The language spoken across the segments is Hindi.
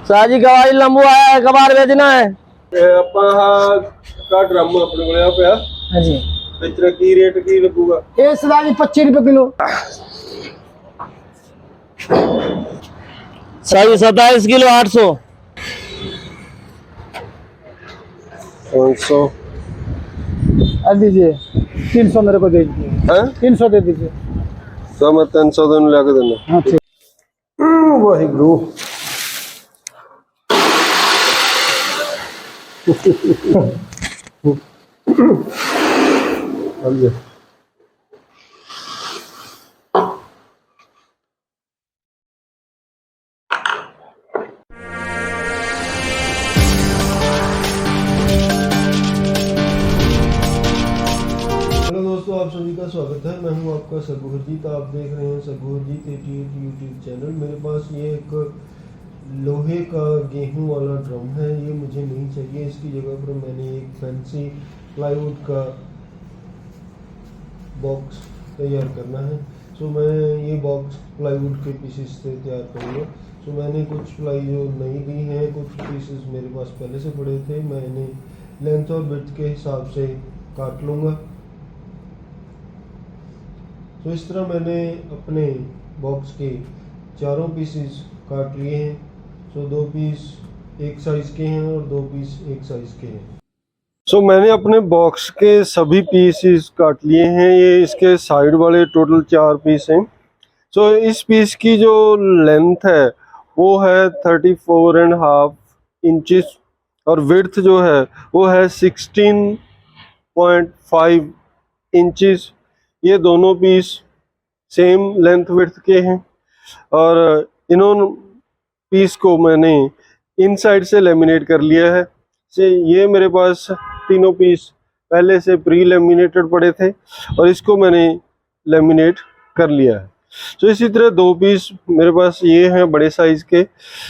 साजी कबाड़ी लंबू आया है, कबाड़ बेचना है। ड्रम अपने को पिया हाँ जी, बेचना की रेट की लगूगा? ये सदाजी 25 रुपए किलो। साजी 27 किलो 800। 500 दीजिए 300 मेरे को दे दीजिए। 300 दे दीजिए। तो मैं 300 दिन ला के देना। हाँ ठीक। वाहिगुरु दोस्तों, आप सभी का स्वागत है। मैं हूं आपका सरगुरजीत। आप देख रहे हैं सरगुरजीत 88 यूट्यूब चैनल। मेरे पास ये एक लोहे का गेहूं वाला ड्रम है। ये मुझे नहीं चाहिए। इसकी जगह पर मैंने एक फैंसी प्लाईवुड का बॉक्स तैयार करना है। सो मैं ये बॉक्स प्लाईवुड के पीसेस से तैयार करूँगा। सो मैंने कुछ प्लाई जो नई ली हैं, कुछ पीसेस मेरे पास पहले से पड़े थे। मैं इन्हें लेंथ और विड्थ के हिसाब से काट लूँगा। तो इस तरह मैंने अपने बॉक्स के चारों पीसेस काट लिए हैं। सो 2 पीस एक साइज के हैं और 2 पीस एक साइज के हैं। सो मैंने अपने बॉक्स के सभी पीसेस काट लिए हैं। ये इसके साइड वाले टोटल 4 पीस हैं। सो इस पीस की जो लेंथ है वो है 34.5 इंचेस और विड्थ जो है वो है 16.5 इंचेस। ये दोनों पीस सेम लेंथ विड्थ के हैं और इन्होंने पीस को मैंने इनसाइड से लेमिनेट कर लिया है। से ये मेरे पास तीनों पीस पहले से प्री लेमिनेटेड पड़े थे और इसको मैंने लेमिनेट कर लिया है। सो इसी तरह 2 पीस मेरे पास ये हैं बड़े साइज के।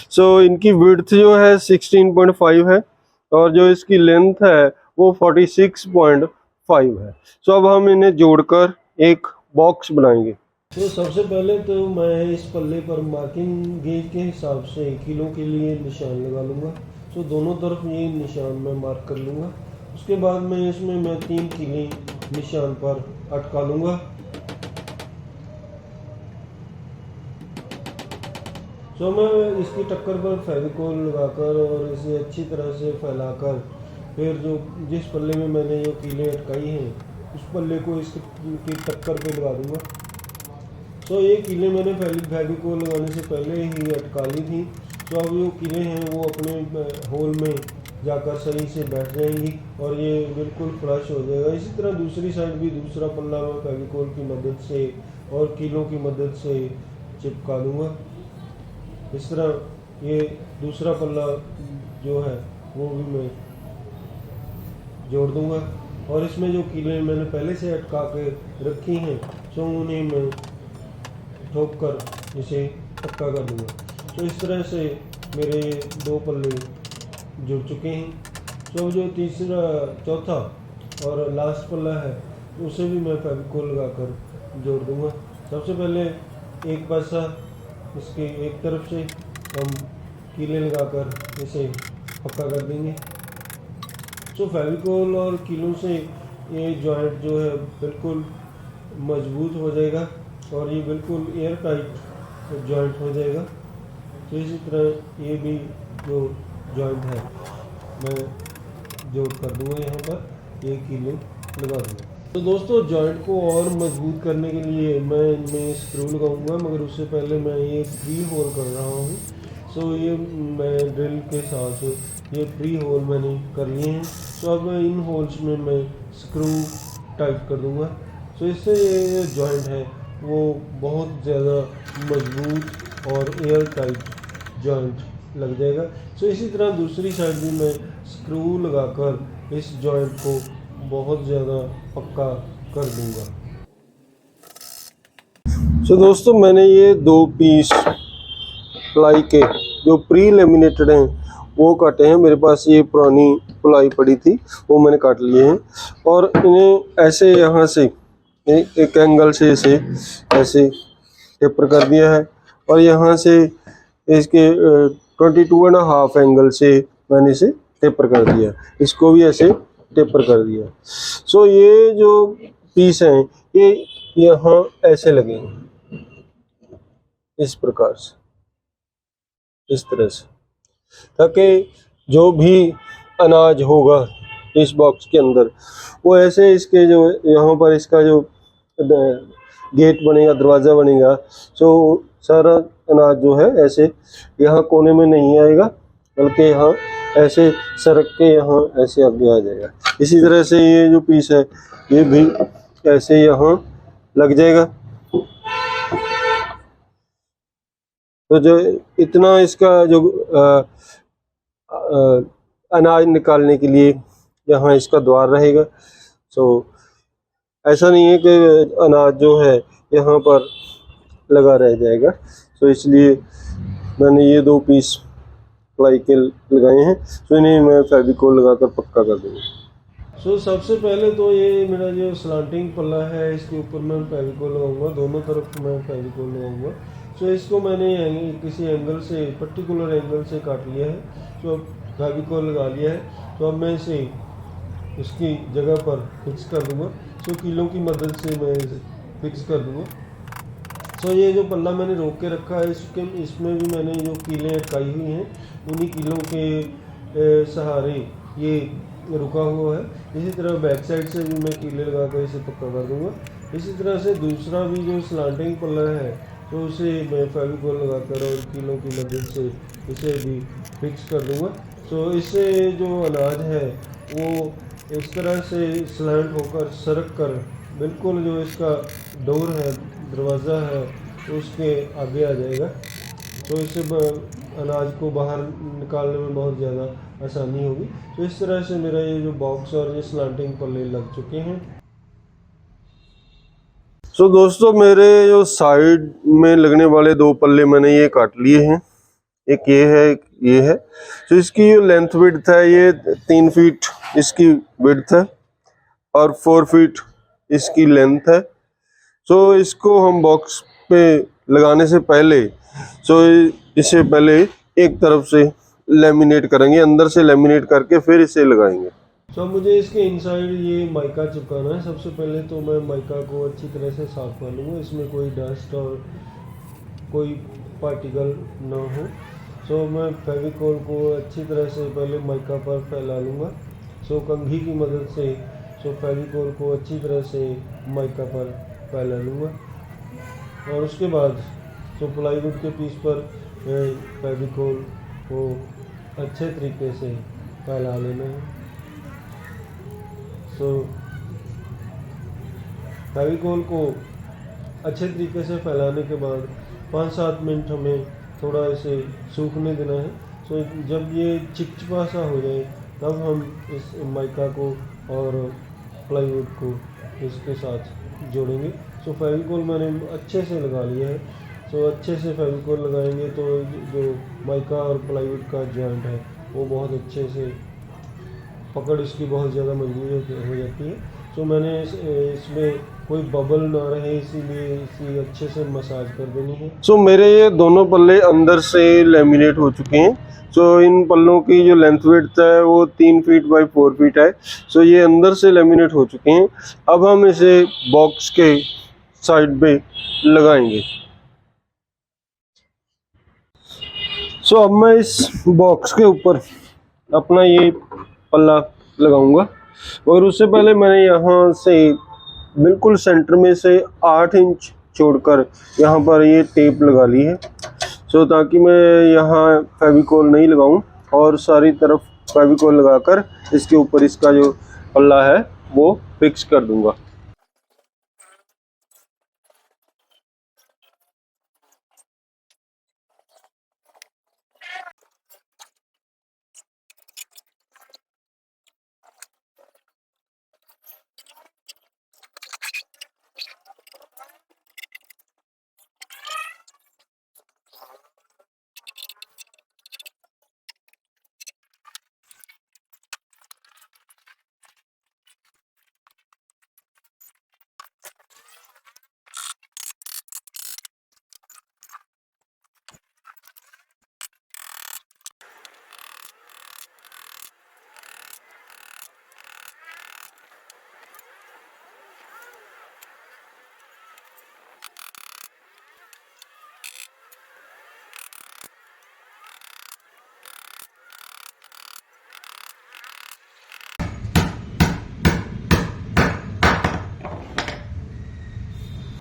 सो इनकी विड्थ जो है 16.5 है और जो इसकी लेंथ है वो 46.5 है। सो अब हम इन्हें जोड़कर एक बॉक्स बनाएंगे। तो सबसे पहले तो मैं इस पल्ले पर मार्किंग गेज के हिसाब से किलो के लिए निशान लगा लूँगा। तो दोनों तरफ ये निशान मैं मार्क कर लूँगा। उसके बाद मैं इसमें 3 किले निशान पर अटका लूँगा। तो मैं इसकी टक्कर पर फेविकोल लगाकर और इसे अच्छी तरह से फैलाकर फिर जो जिस पल्ले में मैंने ये कीलें अटकाई हैं उस पल्ले को इसकी टक्कर पे लगा दूँगा। तो ये कीलें मैंने फेविकोल लगाने से पहले ही अटका ली थी। तो अब जो कीलें हैं वो अपने होल में जाकर सही से बैठ जाएंगी और ये बिल्कुल फ्लश हो जाएगा। इसी तरह दूसरी साइड भी दूसरा पल्ला मैं फेविकोल की मदद से और कीलों की मदद से चिपका दूँगा। इस तरह ये दूसरा पल्ला जो है वो भी मैं जोड़ दूँगा और इसमें जो कीलें मैंने पहले से अटका के रखी हैं तो उन्हें मैं ठोक कर इसे पक्का कर दूँगा। तो इस तरह से मेरे 2 पल्ले जुड़ चुके हैं। तो जो तीसरा चौथा और लास्ट पल्ला है उसे भी मैं फेविकोल लगाकर जोड़ दूँगा। सबसे पहले एक पासा इसके एक तरफ से हम कीले लगाकर इसे पक्का कर देंगे। तो फेविकोल और कीलों से ये जॉइंट जो है बिल्कुल मजबूत हो जाएगा और ये बिल्कुल एयर टाइट जॉइंट हो जाएगा। तो इसी तरह ये भी जो जॉइंट है मैं जोड़ कर दूंगा। यहाँ पर ये कीलें लगा दूंगा। तो दोस्तों, जॉइंट को और मजबूत करने के लिए मैं इनमें स्क्रू लगाऊंगा, मगर उससे पहले मैं ये प्री होल कर रहा हूँ। सो ये मैं ड्रिल के साथ ये प्री होल मैंने कर लिए हैं। तो अब इन होल्स में मैं स्क्रू टाइट कर दूंगा। सो इससे ये जॉइंट है वो बहुत ज़्यादा मजबूत और एयर टाइट जॉइंट लग जाएगा। सो इसी तरह दूसरी साइड भी मैं स्क्रू लगाकर इस जॉइंट को बहुत ज़्यादा पक्का कर दूंगा। सो दोस्तों, मैंने ये 2 पीस प्लाई के जो प्री लेमिनेटेड हैं वो काटे हैं। मेरे पास ये पुरानी प्लाई पड़ी थी वो मैंने काट लिए हैं और इन्हें ऐसे यहाँ से एक एंगल से इसे ऐसे टेपर कर दिया है और यहाँ से इसके 22.5 एंगल से मैंने इसे टेपर कर दिया, इसको भी ऐसे टेपर कर दिया। सो ये जो पीस हैं ये यहाँ ऐसे लगेंगे, इस प्रकार से, इस तरह से, ताकि जो भी अनाज होगा इस बॉक्स के अंदर वो ऐसे इसके जो यहाँ पर इसका जो गेट बनेगा, दरवाज़ा बनेगा, तो सारा अनाज जो है ऐसे यहाँ कोने में नहीं आएगा, बल्कि यहाँ ऐसे सरक के यहाँ ऐसे आगे आ जाएगा। इसी तरह से ये जो पीस है ये भी ऐसे यहाँ लग जाएगा। तो जो इतना इसका जो अनाज निकालने के लिए यहाँ इसका द्वार रहेगा। सो ऐसा नहीं है कि अनाज जो है यहाँ पर लगा रह जाएगा। सो इसलिए मैंने ये 2 पीस प्लाई के लगाए हैं। सो इन्हें मैं फेविकोल लगाकर पक्का कर दूँगा। सो सबसे पहले तो ये मेरा जो स्लांटिंग पल्ला है इसके ऊपर मैं फेविकोल लगाऊंगा, दोनों तरफ मैं फेविकोल लगाऊंगा। सो इसको मैंने किसी एंगल से, पर्टिकुलर एंगल से काट लिया है। सो फेविकोल लगा लिया है। तो अब मैं इसे उसकी जगह पर फिक्स कर दूंगा। सो कीलों की मदद से मैं इसे फिक्स कर दूंगा। सो ये जो पल्ला मैंने रोक के रखा है इसमें भी मैंने जो कीलें अटकाई हुई हैं उन्हीं कीलों के सहारे ये रुका हुआ है। इसी तरह बैक साइड से भी मैं कीले लगाकर इसे पक्का कर दूंगा। इसी तरह से दूसरा भी जो स्लांटिंग पल्ला है तो उसे मैं फेविकोल लगाकर और कीलों की मदद से इसे भी फिक्स कर दूंगा। सो इससे जो अनाज है वो इस तरह से स्लैंट होकर सरक कर बिल्कुल जो इसका डोर है, दरवाज़ा है, उसके आगे आ जाएगा। तो इससे अनाज को बाहर निकालने में बहुत ज़्यादा आसानी होगी। तो इस तरह से मेरा ये जो बॉक्स और ये स्लांटिंग पल्ले लग चुके हैं। सो दोस्तों मेरे जो साइड में लगने वाले 2 पल्ले मैंने ये काट लिए हैं, एक ये है, एक ये है। तो इसकी जो लेंथ विड्थ है ये 3 फीट इसकी विड्थ है और 4 फीट इसकी लेंथ है। सो इसको हम बॉक्स पे लगाने से पहले इसे पहले एक तरफ से लेमिनेट करेंगे, अंदर से लेमिनेट करके फिर इसे लगाएंगे। सो मुझे इसके इनसाइड ये माइका चिपकाना है। सबसे पहले तो मैं माइका को अच्छी तरह से साफ कर लूँगा, इसमें कोई डस्ट और कोई पार्टिकल ना हो। सो मैं फेविकोल को अच्छी तरह से पहले माइका पर फैला लूँगा। सो कंघी की मदद से फेविकोल को अच्छी तरह से माइका पर फैला लूँगा और उसके बाद प्लाईवुड के पीस पर फेविकोल को अच्छे तरीके से फैला लेना है। सो फेविकोल को अच्छे तरीके से फैलाने के बाद 5-7 मिनट हमें थोड़ा इसे सूखने देना है। सो जब ये चिपचिपा सा हो जाए तब हम इस माइका को और प्लाईवुड को इसके साथ जोड़ेंगे। सो फेविकोल मैंने अच्छे से लगा लिया है। सो अच्छे से फेविकोल लगाएंगे तो जो माइका और प्लाईवुड का जॉइंट है वो बहुत अच्छे से पकड़ इसकी बहुत ज़्यादा मजबूत हो जाती है। सो मैंने इसमें कोई बबल ना रहे इसीलिए इसी अच्छे से मसाज कर देनी है। सो मेरे ये दोनों पल्ले अंदर से लेमिनेट हो चुके हैं। सो इन पल्लों की जो लेंथ विड्थ है वो 3 फीट बाई 4 फीट है। सो ये अंदर से लेमिनेट हो चुके हैं। अब हम इसे बॉक्स के साइड पे लगाएंगे। सो अब मैं इस बॉक्स के ऊपर अपना ये पल्ला लगाऊंगा और उससे पहले मैंने यहाँ से बिल्कुल सेंटर में से 8 इंच छोड़कर यहाँ पर ये टेप लगा ली है। सो ताकि मैं यहाँ फेविकोल नहीं लगाऊं और सारी तरफ फेविकोल लगाकर इसके ऊपर इसका जो पल्ला है वो फिक्स कर दूंगा।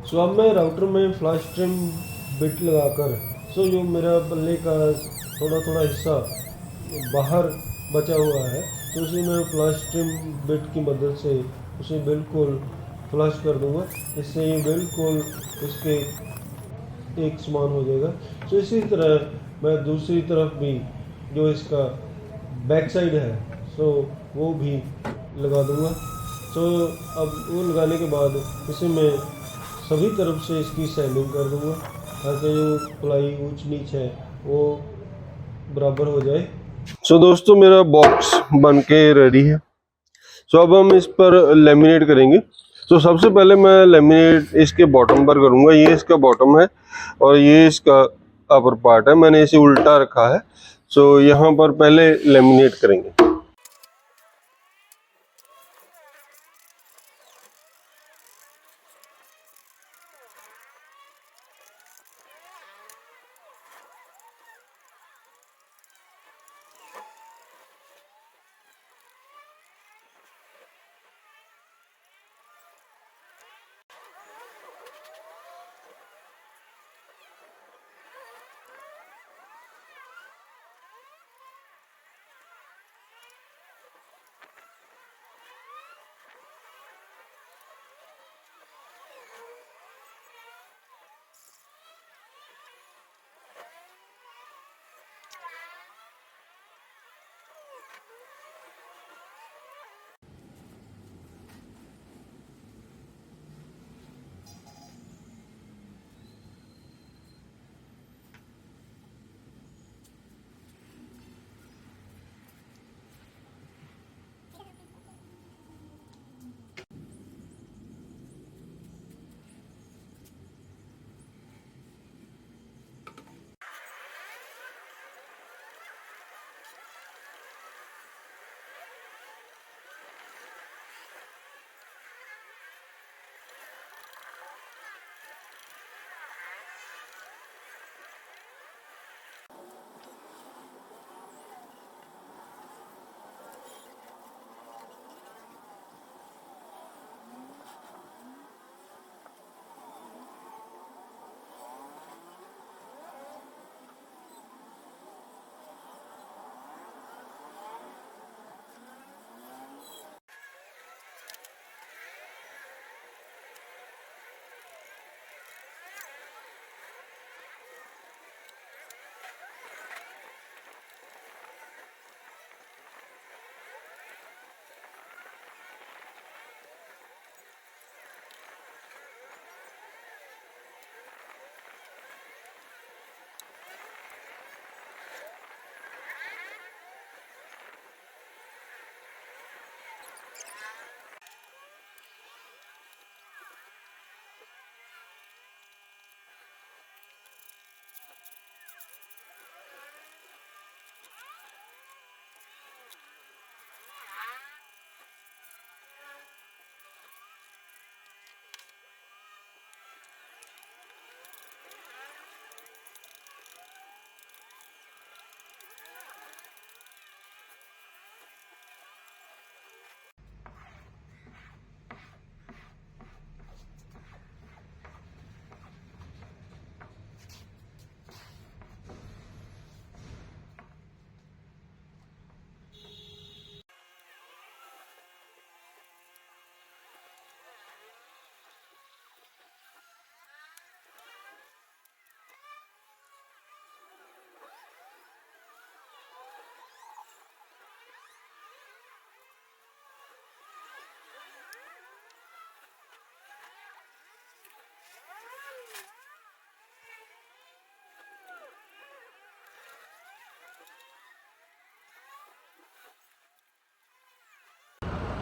सो अब मैं राउटर में फ्लैश ट्रिम बिट लगाकर जो मेरा पल्ले का थोड़ा थोड़ा हिस्सा बाहर बचा हुआ है तो उसे मैं फ्लैश ट्रिम बिट की मदद से उसे बिल्कुल फ्लश कर दूंगा। इससे ये बिल्कुल इसके एक समान हो जाएगा। तो इसी तरह मैं दूसरी तरफ भी जो इसका बैक साइड है वो भी लगा दूंगा। अब वो लगाने के बाद इसे मैं सभी तरफ से इसकी सैलिंग कर दूंगा ताकि जो प्लाई ऊंच नीच है वो बराबर हो जाए। दोस्तों मेरा बॉक्स बन के रेडी है। अब हम इस पर लेमिनेट करेंगे। सबसे पहले मैं लेमिनेट इसके बॉटम पर करूंगा। ये इसका बॉटम है और ये इसका अपर पार्ट है। मैंने इसे उल्टा रखा है। यहाँ पर पहले लेमिनेट करेंगे।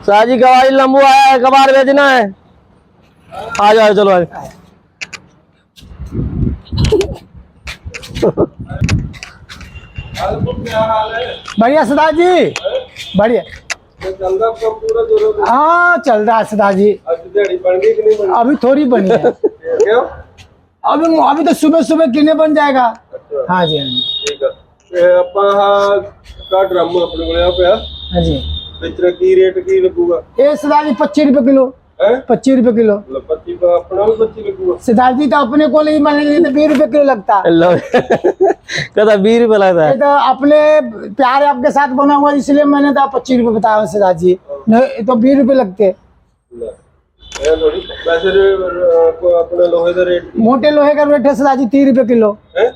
शाहजी कबाड़ी लंबू आया है, कबाड़ बेचना है। आ जाओ चलो आज। बढ़िया सरदार जी, बढ़िया। हाँ चल रहा है सरदार जी। अभी थोड़ी बनी है। अभी तो सुबह सुबह कितने बन जाएगा। हाँ जी हाँ जी ठीक है। ड्रम अपने को हाँ जी। की रेट की लगूगा। ये सरदार जी 25 रुपए किलो। 25 रुपए किलो। 25 का अपना भी 25 लगूगा। सिद्धार्थ जी तो अपने को नहीं मानेंगे तो 20 रुपए किलो लगता है। लो कहता 20 रुपये लगता ये है। तो अपने प्यार आपके साथ बना हुआ इसलिए मैंने तो 25 रुपए बताया सिद्धार्थ जी, नहीं तो 20 रुपए लगते। ये थोड़ी वैसे अपने लोहे का रेट मोटे लोहे का रेट है सिद्धार्थ जी 30 रुपए किलो। है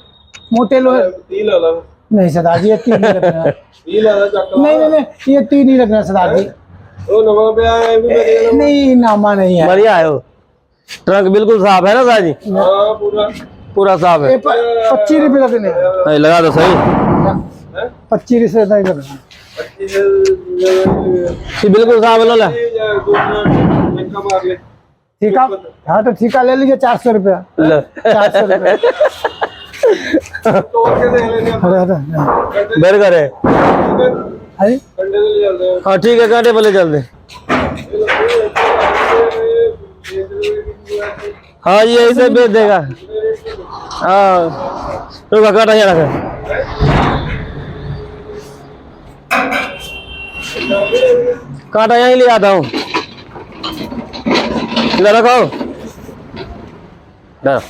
मोटे लोहे 30 लाला नहीं सिद्धार्थ जी, ये 3 नहीं रखना। 30 लाला चक्का नहीं नहीं नहीं, ये 3 नहीं रखना सिद्धार्थ जी। ओ नवा पे आया है भी मेरे नहीं नामा नहीं है। बढ़िया है वो, ट्रंक बिल्कुल साफ है ना साहब जी, हां पूरा पूरा साफ है। 25 रुपए लगने। नहीं, लगा दो सही, 25 रुपए नहीं लगना। 25 ये बिल्कुल साफ है। लो ले का मार ले ठीका, हाँ तो ठीका ले लीजिए 400 रुपया। लो 400 रुपया। तोड़ के देख लेंगे अरे बर्गर है। कंडे से ले चलते हैं। हाँ ठीक है, कांटे वाले चल दे। हाँ ये ऐसे बेच देगा। हाँ तो काटा यहाँ रखे, कांटा यहीं ले आता हूँ, इधर रखो इधर।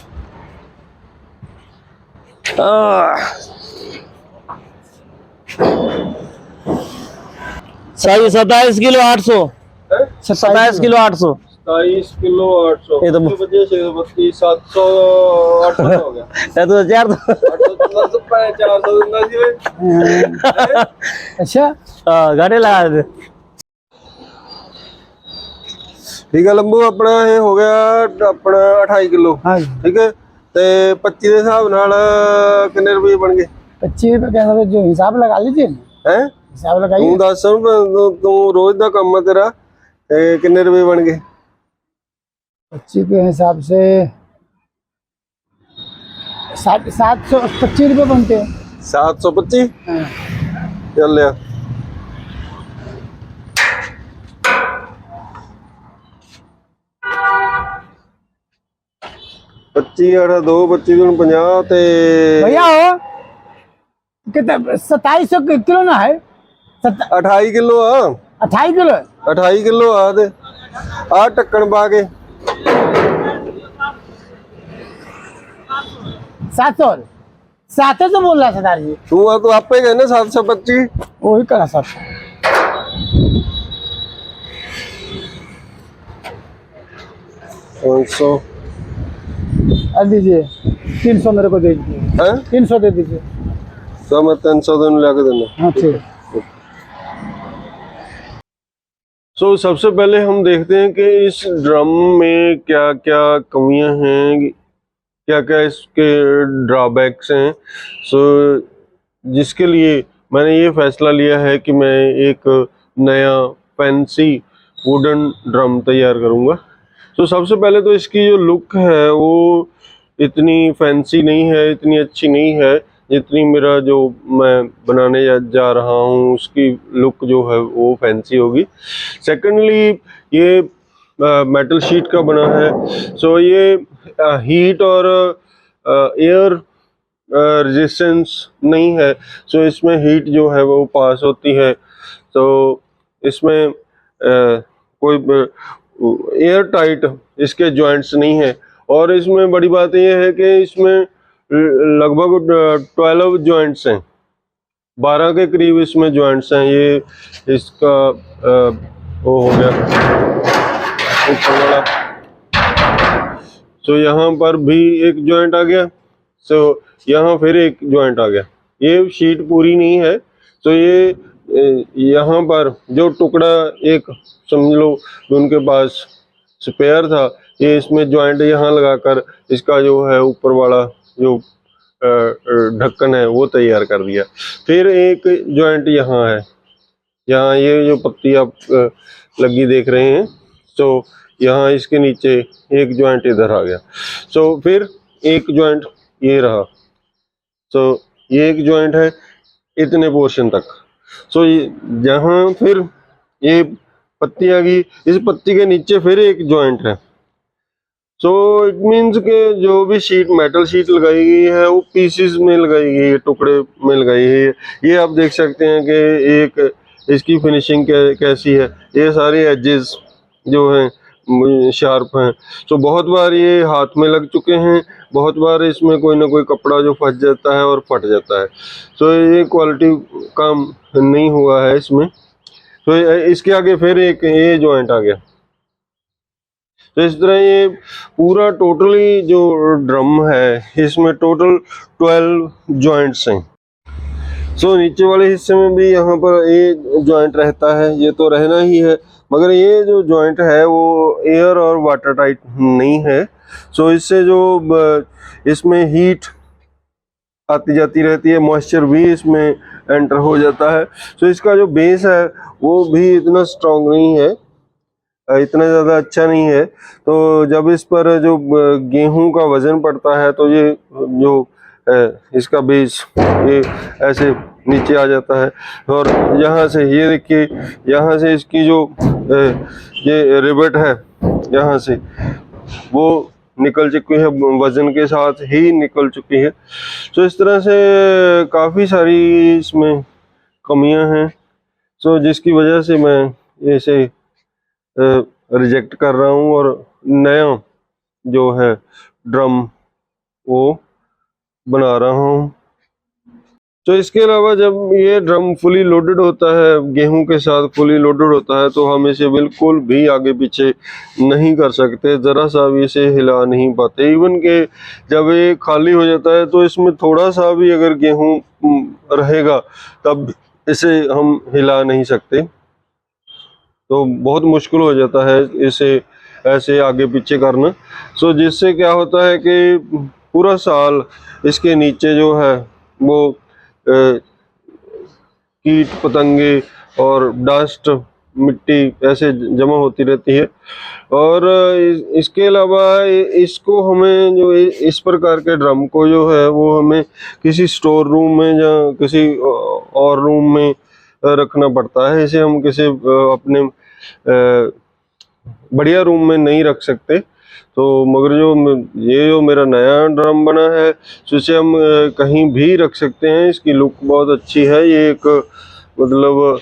सही 27 किलो 800, 27 किलो 800। 27 किलो 800 ये तो बजे 32 700 800 हो गया। ये तो 400। 800 400 दूंगा जी। अच्छा हाँ घाटे लगा दे। ठीक है लंबू, अपना ये हो गया अपना 28 किलो। हाँ जी, ठीक है ते 25 ਦੇ ਹਿਸਾਬ ਨਾਲ ਕਿੰਨੇ ਰੁਪਏ ਬਣ ਗਏ? 25 रुपए के हिसाब से जो हिसाब लगा लीजिए ना, ਹੈ हिसाब लगाइए। ਤੂੰ ਦੱਸ ਤੂੰ ਰੋਜ਼ ਦਾ ਕੰਮ ਹੈ ਤੇਰਾ, ਕਿੰਨੇ ਰੁਪਏ ਬਣ ਗਏ? 25 के हिसाब से 725 रुपए बनते हैं। 725 हाँ। ਚੱਲ ਲਿਆ। पच्ची 2 25 दून 50 ते भैया हो कितना 2700 किलो ना है? 28 किलो आ, 28 किलो 28 किलो आ दे आ ढक्कन पा के 700 700 बोल रहा सरदार जी, तू आपे कहने 725 वही करा 700। दीजिए 300 मेरे को दे दीजिए। हैं 300 दे दीजिए। तो मैं 300 दिन ला के देना। हाँ ठीक। सो सबसे पहले हम देखते हैं कि इस ड्रम में क्या क्या कमियां हैं, क्या क्या इसके ड्रॉबैक्स हैं। सो जिसके लिए मैंने ये फैसला लिया है कि मैं एक नया फैंसी वुडन ड्रम तैयार करूंगा। तो सबसे पहले तो इसकी जो लुक है वो इतनी फैंसी नहीं है, इतनी अच्छी नहीं है जितनी मेरा जो मैं बनाने जा रहा हूँ उसकी लुक जो है वो फैंसी होगी। सेकेंडली ये मेटल शीट का बना है, सो ये हीट और एयर रेजिस्टेंस नहीं है। सो इसमें हीट जो है वो पास होती है, तो इसमें कोई एयर टाइट इसके जॉइंट्स नहीं है। और इसमें बड़ी बात यह है कि इसमें लगभग 12 जॉइंट्स हैं, 12 के करीब इसमें जॉइंट्स हैं। ये इसका वो हो गया ऊपर वाला, तो यहाँ पर भी एक जॉइंट आ गया, सो यहाँ फिर एक जॉइंट आ गया। ये शीट पूरी नहीं है, तो ये यहाँ पर जो टुकड़ा एक समझ लो उनके पास स्पेयर था, ये इसमें जॉइंट यहाँ लगाकर इसका जो है ऊपर वाला जो ढक्कन है वो तैयार कर दिया। फिर एक जॉइंट यहाँ है, यहाँ ये जो पत्ती आप लगी देख रहे हैं, तो यहाँ इसके नीचे एक जॉइंट इधर आ गया। सो फिर एक जॉइंट ये रहा, सो ये एक जॉइंट है इतने पोर्शन तक। सो जहाँ फिर ये पत्ती आ गई, इस पत्ती के नीचे फिर एक जॉइंट है। सो इट मीन्स के जो भी शीट मेटल शीट लगाई गई है वो पीसीस में लगाई गई है, टुकड़े में लगाई गई है। ये आप देख सकते हैं कि एक इसकी फिनिशिंग कैसी है। ये सारे एजेस जो हैं शार्प हैं। तो बहुत बार ये हाथ में लग चुके हैं, बहुत बार इसमें कोई ना कोई कपड़ा जो फंस जाता है और फट जाता है। तो ये क्वालिटी काम नहीं हुआ है इसमें। तो इसके आगे फिर एक ये जॉइंट आ गया। तो इस तरह ये पूरा टोटली जो ड्रम है इसमें टोटल 12 जॉइंट्स हैं। सो नीचे वाले हिस्से में भी यहाँ पर ये जॉइंट रहता है, ये तो रहना ही है, मगर ये जो जॉइंट है वो एयर और वाटर टाइट नहीं है। सो इससे जो इसमें हीट आती जाती रहती है, मॉइस्चर भी इसमें एंटर हो जाता है। सो इसका जो बेस है वो भी इतना स्ट्रॉन्ग नहीं है, इतना ज़्यादा अच्छा नहीं है। तो जब इस पर जो गेहूं का वजन पड़ता है तो ये जो इसका बेस ये ऐसे नीचे आ जाता है। और यहाँ से ये देखिए, यहाँ से इसकी जो ये रिबेट है यहाँ से वो निकल चुकी है, वजन के साथ ही निकल चुकी है। तो इस तरह से काफ़ी सारी इसमें कमियां हैं, सो जिसकी वजह से मैं इसे रिजेक्ट कर रहा हूँ और नया जो है ड्रम वो बना रहा हूँ। तो इसके अलावा जब ये ड्रम फुली लोडेड होता है, गेहूं के साथ फुली लोडेड होता है, तो हम इसे बिल्कुल भी आगे पीछे नहीं कर सकते, ज़रा सा भी इसे हिला नहीं पाते। इवन के जब ये खाली हो जाता है तो इसमें थोड़ा सा भी अगर गेहूं रहेगा तब इसे हम हिला नहीं सकते। तो बहुत मुश्किल हो जाता है इसे ऐसे आगे पीछे करना। सो जिससे क्या होता है कि पूरा साल इसके नीचे जो है वो कीट पतंगे और डस्ट मिट्टी ऐसे जमा होती रहती है। और इसके अलावा इसको हमें जो इस प्रकार के ड्रम को जो है वो हमें किसी स्टोर रूम में या किसी और रूम में रखना पड़ता है। इसे हम किसी अपने बढ़िया रूम में नहीं रख सकते। तो मगर जो मेरा नया ड्रम बना है तो इसे हम कहीं भी रख सकते हैं। इसकी लुक बहुत अच्छी है, ये एक मतलब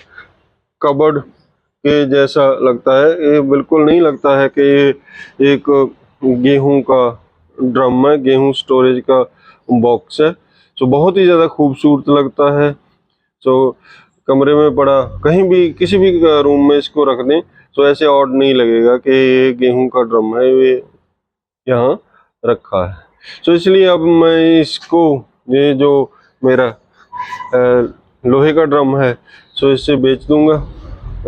कबर्ड के जैसा लगता है, ये बिल्कुल नहीं लगता है कि ये एक गेहूं का ड्रम है, गेहूं स्टोरेज का बॉक्स है। तो बहुत ही ज़्यादा खूबसूरत लगता है। तो कमरे में पड़ा कहीं भी किसी भी रूम में इसको रख दें तो ऐसे ऑड नहीं लगेगा कि ये गेहूं का ड्रम है, ये यहाँ रखा है। तो इसलिए अब मैं इसको, ये जो मेरा लोहे का ड्रम है सो इसे बेच दूंगा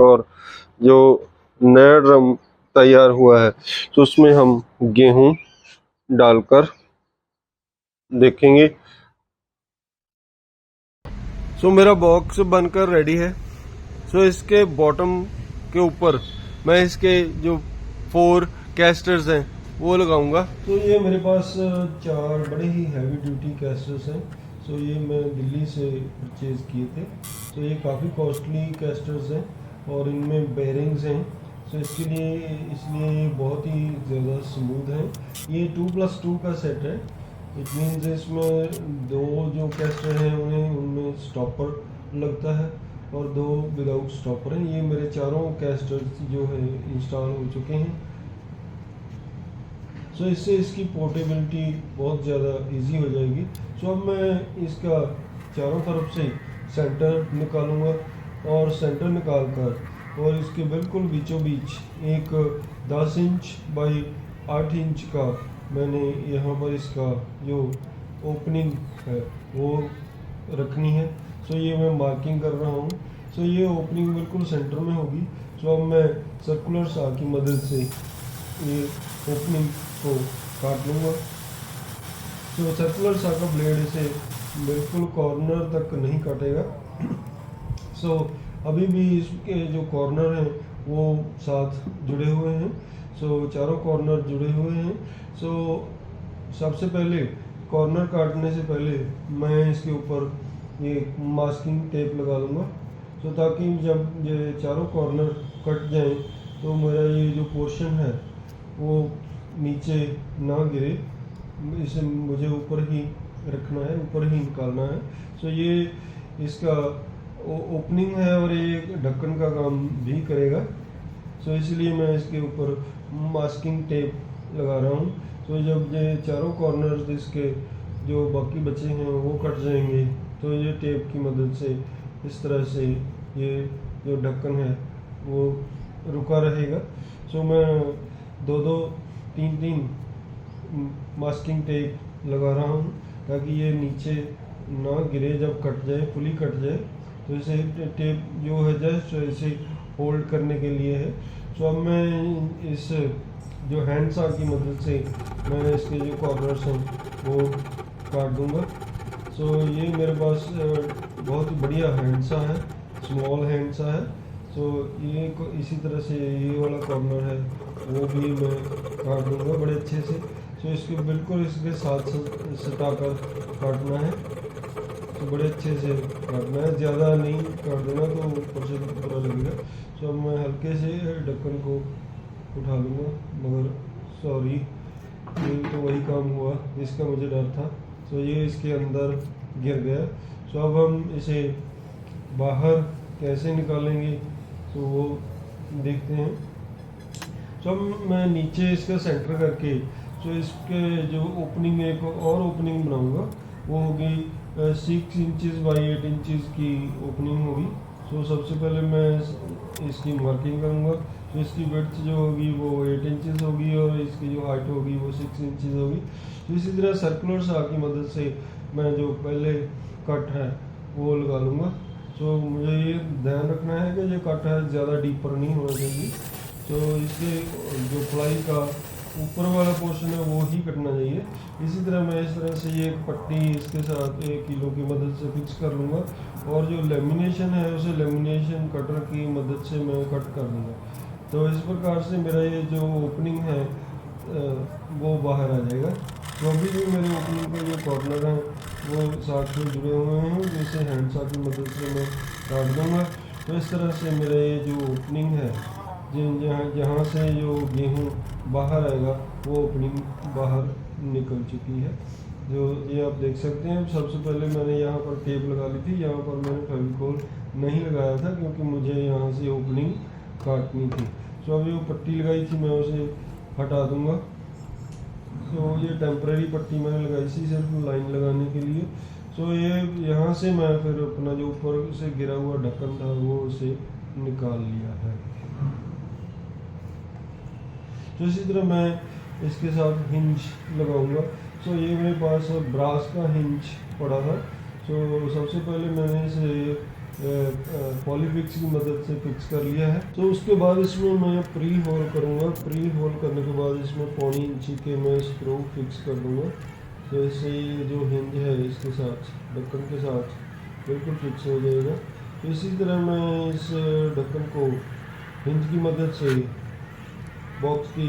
और जो नया ड्रम तैयार हुआ है तो उसमें हम गेहूं डालकर देखेंगे। सो मेरा बॉक्स बनकर रेडी है। सो इसके बॉटम के ऊपर मैं इसके जो 4 कैस्टर्स हैं वो लगाऊंगा। तो ये मेरे पास 4 बड़े ही हैवी ड्यूटी कैस्टर्स हैं। सो ये मैं दिल्ली से परचेज़ किए थे। तो ये काफ़ी कॉस्टली कैस्टर्स हैं और इनमें बेयरिंग्स हैं। सो इसके लिए इसलिए ये बहुत ही ज़्यादा स्मूथ हैं। ये 2+2 का सेट है। इट मीन्स इसमें 2 जो कैस्टर हैं उनमें स्टॉपर लगता है और 2 विदाउट स्टॉपर हैं। ये मेरे 4 कैस्टर्स जो है इंस्टॉल हो चुके हैं। सो इससे इसकी पोर्टेबिलिटी बहुत ज़्यादा इजी हो जाएगी। सो अब मैं इसका चारों तरफ से सेंटर निकालूंगा और सेंटर निकाल कर और इसके बिल्कुल बीचों बीच एक 10 इंच बाई 8 इंच का मैंने यहाँ पर इसका जो ओपनिंग है वो रखनी है। सो ये मैं मार्किंग कर रहा हूँ। सो ये ओपनिंग बिल्कुल सेंटर में होगी। सो अब मैं सर्कुलर सा की मदद से ये ओपनिंग को काट लूँगा। तो सर्कुलर सा का ब्लेड इसे बिल्कुल कॉर्नर तक नहीं काटेगा। सो अभी भी इसके जो कॉर्नर हैं वो साथ जुड़े हुए हैं। सो चारों कॉर्नर जुड़े हुए हैं। सो सबसे पहले कॉर्नर काटने से पहले मैं इसके ऊपर ये मास्किंग टेप लगा दूँगा। सो ताकि जब ये चारों कॉर्नर कट जाएं तो मेरा ये जो पोर्शन है वो नीचे ना गिरे, इसे मुझे ऊपर ही रखना है, ऊपर ही निकालना है। सो ये इसका ओपनिंग है और ये ढक्कन का काम भी करेगा। सो इसलिए मैं इसके ऊपर मास्किंग टेप लगा रहा हूँ। तो जब ये चारों कॉर्नर इसके जो बाकी बचे हैं वो कट जाएंगे तो ये टेप की मदद से इस तरह से ये जो ढक्कन है वो रुका रहेगा। सो मैं 2-3 मास्किंग टेप लगा रहा हूँ ताकि ये नीचे ना गिरे, जब कट जाए फुली कट जाए। तो इसे टेप जो है जस्ट इसे होल्ड करने के लिए है। सो अब मैं इस जो हैंड सा की मदद से मैं इसके जो कॉर्नर्स हैं वो काट दूंगा। सो ये मेरे पास बहुत ही बढ़िया हैंड सा है, स्मॉल हैंड सा है। सो ये इसी तरह से ये वाला कॉर्नर है वो भी मैं काट दूंगा बड़े अच्छे से। सो इसके बिल्कुल इसके साथ सटा कर काटना है। तो बड़े अच्छे से काटना है, ज़्यादा नहीं काट देना तो ऊपर से बुरा लगेगा। सो अब मैं हल्के से ढक्कन को उठा लूँगा, मगर सॉरी ये तो वही काम हुआ जिसका मुझे डर था। सो ये इसके अंदर गिर गया। सो अब हम इसे बाहर कैसे निकालेंगे तो वो देखते हैं। सो अब मैं नीचे इसका सेंटर करके सो इसके जो ओपनिंग एक और ओपनिंग बनाऊंगा वो होगी 6 इंचज़ बाई 8 इंचज़ की ओपनिंग होगी। सो सबसे पहले मैं इसकी मार्किंग करूंगा। तो इसकी विड्थ जो होगी वो 8 इंचज़ होगी और इसकी जो हाइट होगी वो 6 इंचज़ होगी। तो इसी तरह सर्कुलर सा की मदद से मैं जो पहले कट है वो लगा लूँगा। तो मुझे ये ध्यान रखना है कि जो कट है ज़्यादा डीपर नहीं होना चाहिए। तो इसके जो फ्लाई का ऊपर वाला पोर्शन है वो ही कटना चाहिए। इसी तरह मैं इस तरह से ये एक पट्टी इसके साथ 1 किलो की मदद से फिक्स कर लूँगा और जो लेमिनेशन है उसे लेमिनेशन कटर की मदद से मैं कट कर दूँगा। तो इस प्रकार से मेरा ये जो ओपनिंग है वो बाहर आ जाएगा। तो अभी भी मेरे ओपनिंग के जो कॉर्नर हैं वो साथ में जुड़े हुए हैं, जैसे हैंड सा की मदद से मैं काट दूँगा। तो इस तरह से मेरा ये जो ओपनिंग है जहाँ से जो गेहूँ बाहर आएगा वो ओपनिंग बाहर निकल चुकी है। जो ये आप देख सकते हैं। सबसे पहले मैंने यहाँ पर टेप लगा ली थी, यहाँ पर मैंने फेविकोल नहीं लगाया था क्योंकि मुझे यहाँ से ओपनिंग काटनी थी। तो अभी वो पट्टी लगाई थी मैं उसे हटा दूँगा। तो ये टेम्परेरी पट्टी मैंने लगाई थी सिर्फ लाइन लगाने के लिए। तो ये यहाँ से मैं फिर अपना जो ऊपर से गिरा हुआ ढक्कन था वो उसे निकाल लिया है। तो इसी तरह मैं इसके साथ हिंज लगाऊंगा। सो ये मेरे पास ब्रास का हिंज पड़ा था। सो सबसे पहले मैंने इसे पॉलीफिक्स की मदद से फिक्स कर लिया है। तो उसके बाद इसमें मैं प्री होल करूँगा। प्री होल करने के बाद इसमें 1.25 इंच के मैं स्क्रू फिक्स कर दूँगा। तो इससे ये जो हिंज है इसके साथ ढक्कन के साथ बिल्कुल फिक्स हो जाएगा। तो इसी तरह मैं इस ढक्कन को हिंज की मदद से बॉक्स की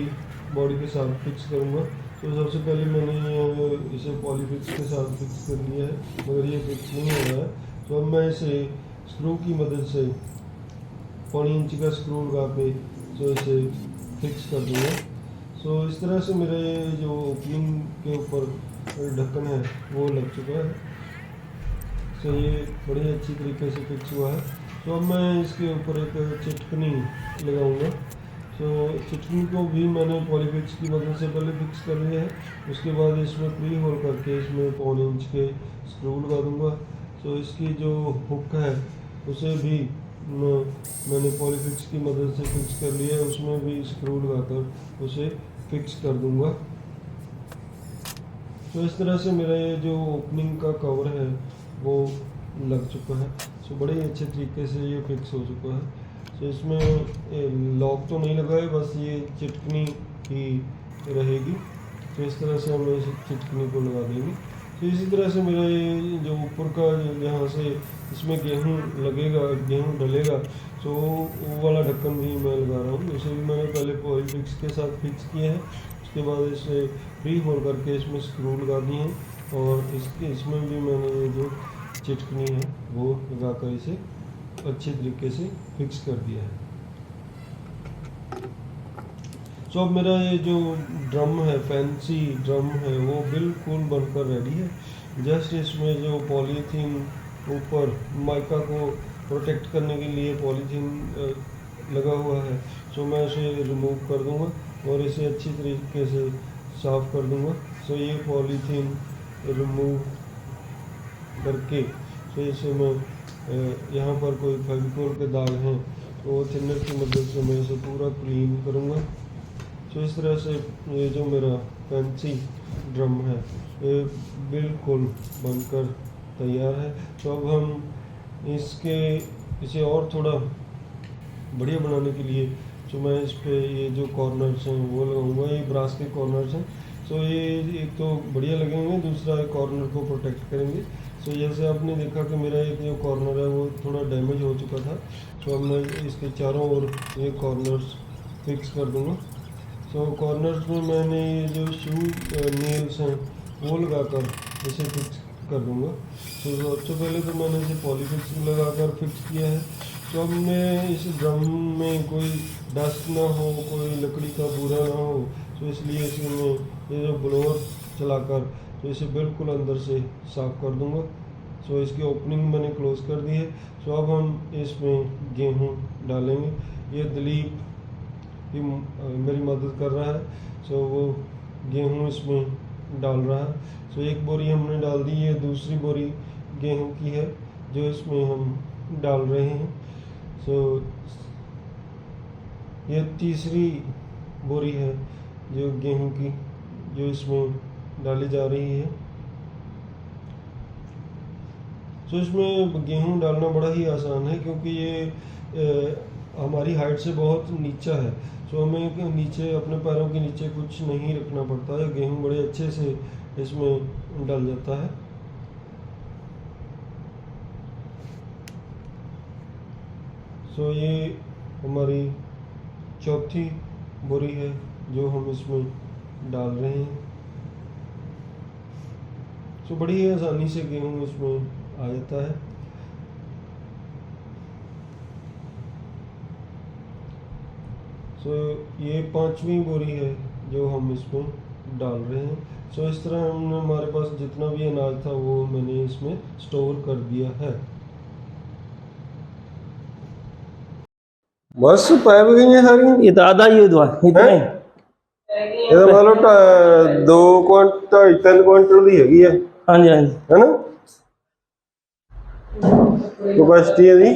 बॉडी के साथ फिक्स करूँगा। तो सबसे पहले मैंने इसे पॉलीफिक्स के साथ फिक्स कर लिया है, मगर ये फिक्स नहीं हो रहा है। तो अब मैं इसे स्क्रू की मदद से 1.25 इंच का स्क्रू लगा के तो इसे फिक्स कर दूँगा। सो इस तरह से मेरे जो ओपनिंग के ऊपर ढक्कन है वो लग चुका है। सो ये बड़ी अच्छी तरीके से फिक्स हुआ है। तो अब मैं इसके ऊपर एक चिटकनी लगाऊंगा। तो चिटकनी को भी मैंने पॉलीफिक्स की मदद से पहले फिक्स कर लिया है। उसके बाद इसमें प्री होल करके इसमें 1.25 इंच के स्क्रू लगा दूंगा। तो इसकी जो हुक है उसे भी मैंने पॉलीफिक्स की मदद से फिक्स कर लिया है, उसमें भी स्क्रू लगाकर उसे फिक्स कर दूंगा। तो इस तरह से मेरा ये जो ओपनिंग का कवर है वो लग चुका है। तो बड़े अच्छे तरीके से ये फिक्स हो चुका है। तो इसमें लॉक तो नहीं लगा है, बस ये चिटकनी ही रहेगी। तो इस तरह से हम इस चिटकनी को लगा देंगे। तो इसी तरह से मेरा ये जो ऊपर का यहाँ से इसमें गेहूँ लगेगा, गेहूँ डलेगा, तो वो वाला ढक्कन भी मैं लगा रहा हूँ। इसे भी मैंने पहले पॉलीफिक्स के साथ फिक्स किया है। उसके बाद इसे फ्री होल करके इसमें स्क्रू लगा दिए हैं और इसमें भी मैंने ये जो चिटकनी है वो लगा कर इसे अच्छे तरीके से फिक्स कर दिया है। तो अब मेरा ये जो ड्रम है, फैंसी ड्रम है, वो बिल्कुल बनकर रेडी है। जस्ट इसमें जो पॉलीथीन ऊपर माइका को प्रोटेक्ट करने के लिए पॉलीथीन लगा हुआ है, तो मैं उसे रिमूव कर दूंगा। और इसे अच्छी तरीके से साफ़ कर दूंगा। सो ये पॉलीथीन रिमूव करके तो इसे मैं यहाँ पर कोई फेविकोल के दाग हैं तो वो थिनर की मदद से मैं इसे पूरा क्लीन करूँगा। तो इस तरह से ये जो मेरा फैंसी ड्रम है ये बिल्कुल बनकर तैयार है। तो अब हम इसे और थोड़ा बढ़िया बनाने के लिए तो मैं इस पे ये जो कॉर्नर्स हैं वो लगाऊंगा। ये ब्रास के कॉर्नर्स हैं। तो ये एक तो बढ़िया लगेंगे, दूसरा कॉर्नर को प्रोटेक्ट करेंगे। तो जैसे आपने देखा कि मेरा एक जो कॉर्नर है वो थोड़ा डैमेज हो चुका था, तो अब मैं इसके चारों ओर ये कॉर्नर्स फिक्स कर दूंगा। तो कॉर्नर्स में मैंने ये जो शू नेल्स हैं वो लगाकर इसे फिक्स कर दूंगा। तो सबसे पहले तो मैंने इसे पॉलीफिक्स लगाकर फिक्स किया है। तो अब मैं इस ड्रम में कोई डस्ट ना हो, कोई लकड़ी का बूरा ना हो, तो इसलिए इसमें ये जो ब्लोअर चलाकर तो इसे बिल्कुल अंदर से साफ़ कर दूंगा। सो इसकी ओपनिंग मैंने क्लोज़ कर दी है। सो अब हम इसमें गेहूँ डालेंगे। ये दिलीप भी मेरी मदद कर रहा है। सो वो गेहूँ इसमें डाल रहा है। सो एक बोरी हमने डाल दी, ये दूसरी बोरी गेहूँ की है जो इसमें हम डाल रहे हैं। सो ये तीसरी बोरी है जो गेहूं की जो इसमें डाली जा रही है। तो इसमें गेहूं डालना बड़ा ही आसान है क्योंकि ये हमारी हाइट से बहुत नीचा है। तो हमें नीचे अपने पैरों के नीचे कुछ नहीं रखना पड़ता है, गेहूं बड़े अच्छे से इसमें डल जाता है। सो ये हमारी चौथी बोरी है जो हम इसमें डाल रहे हैं। तो बड़ी ही आसानी से गेहूँ इसमें आ जाता है। सो ये पांचवी बोरी है जो हम इसमें डाल रहे हैं। सो इस तरह हमने हमारे पास जितना भी अनाज था वो मैंने इसमें स्टोर कर दिया है। बस पैप गई है सारी। ये तो आधा ही हुआ इतना ही। ਇਹ ਤਾਂ ਮੰਨ ਲਓ 2 ਕੁਆਂਟਲ 3 ਕੁਆਂਟਲ ਦੀ ਹੈਗੀ ਆ हाँ जी, हाँ जी। ਹੈਨਾ ਕਪੈਸਿਟੀ ਇਹਦੀ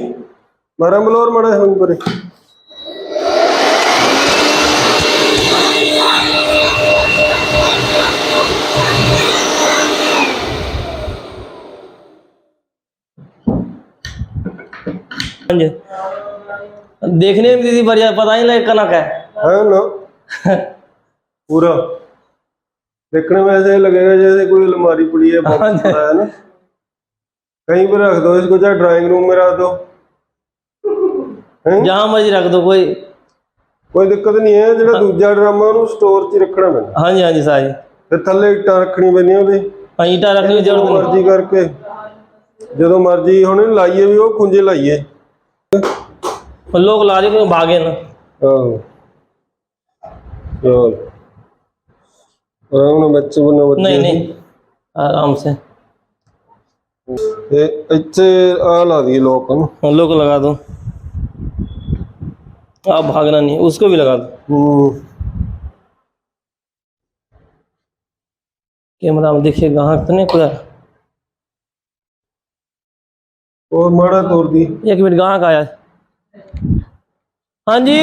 12 ਬਲੋਰ ਮੜਾ ਹੁਣ ਪਰੇ। हाँ जी, देखने में दीदी बढ़िया, पता नहीं लगे कनक है। है ना पूरा देखने में ऐसे लगेगा जैसे कोई अलमारी पड़ी है, बॉक्स पड़ा है ना। कहीं पर रख दो इसको, चाहे ड्राइंग रूम में रख दो, जहां मर्जी रख दो, कोई दिक्कत नहीं है। ਜਿਹੜਾ ਦੂਜਾ ਡਰਮ ਆ ਉਹਨੂੰ ਸਟੋਰ 'ਚ ਰੱਖਣਾ ਪੈਂਦਾ। हाँ जी, हाँ जी साहब। ਤੇ ਥੱਲੇ ਇੱਟਾਂ ਰੱਖਣੀ ਪੈਂਦੀਆਂ ਉਹਦੇ। हाँ, ईटा रखने की जरूरत नहीं। ਮਰਜ਼ੀ ਕਰਕੇ ਜਦੋਂ ਮਰਜ਼ੀ ਹੁਣ ਇਹਨੂੰ ਲਾਈਏ ਵੀ ਉਹ ਖੁੰਝੇ ਲਾਈਏ। लोग ला रहे भागे ना। ਆਹੋ ਚਲ ਆਰਾਮ ਨਾਲ ਬੱਚੇ ਬਣਾ ਬੱਚੇ। नहीं नहीं, आराम से। ਤੇ ਇੱਥੇ ਆ ਲਾ ਦਈਏ ਲੋਕ ਨੂੰ। लोग लगा दो, आप भागना नहीं, उसको भी लगा दो। कैमरा में देखिए ग्राहक तो नहीं पूरा। और माड़ा तोड़ दी। एक मिनट, ग्राहक आया। हाँ जी।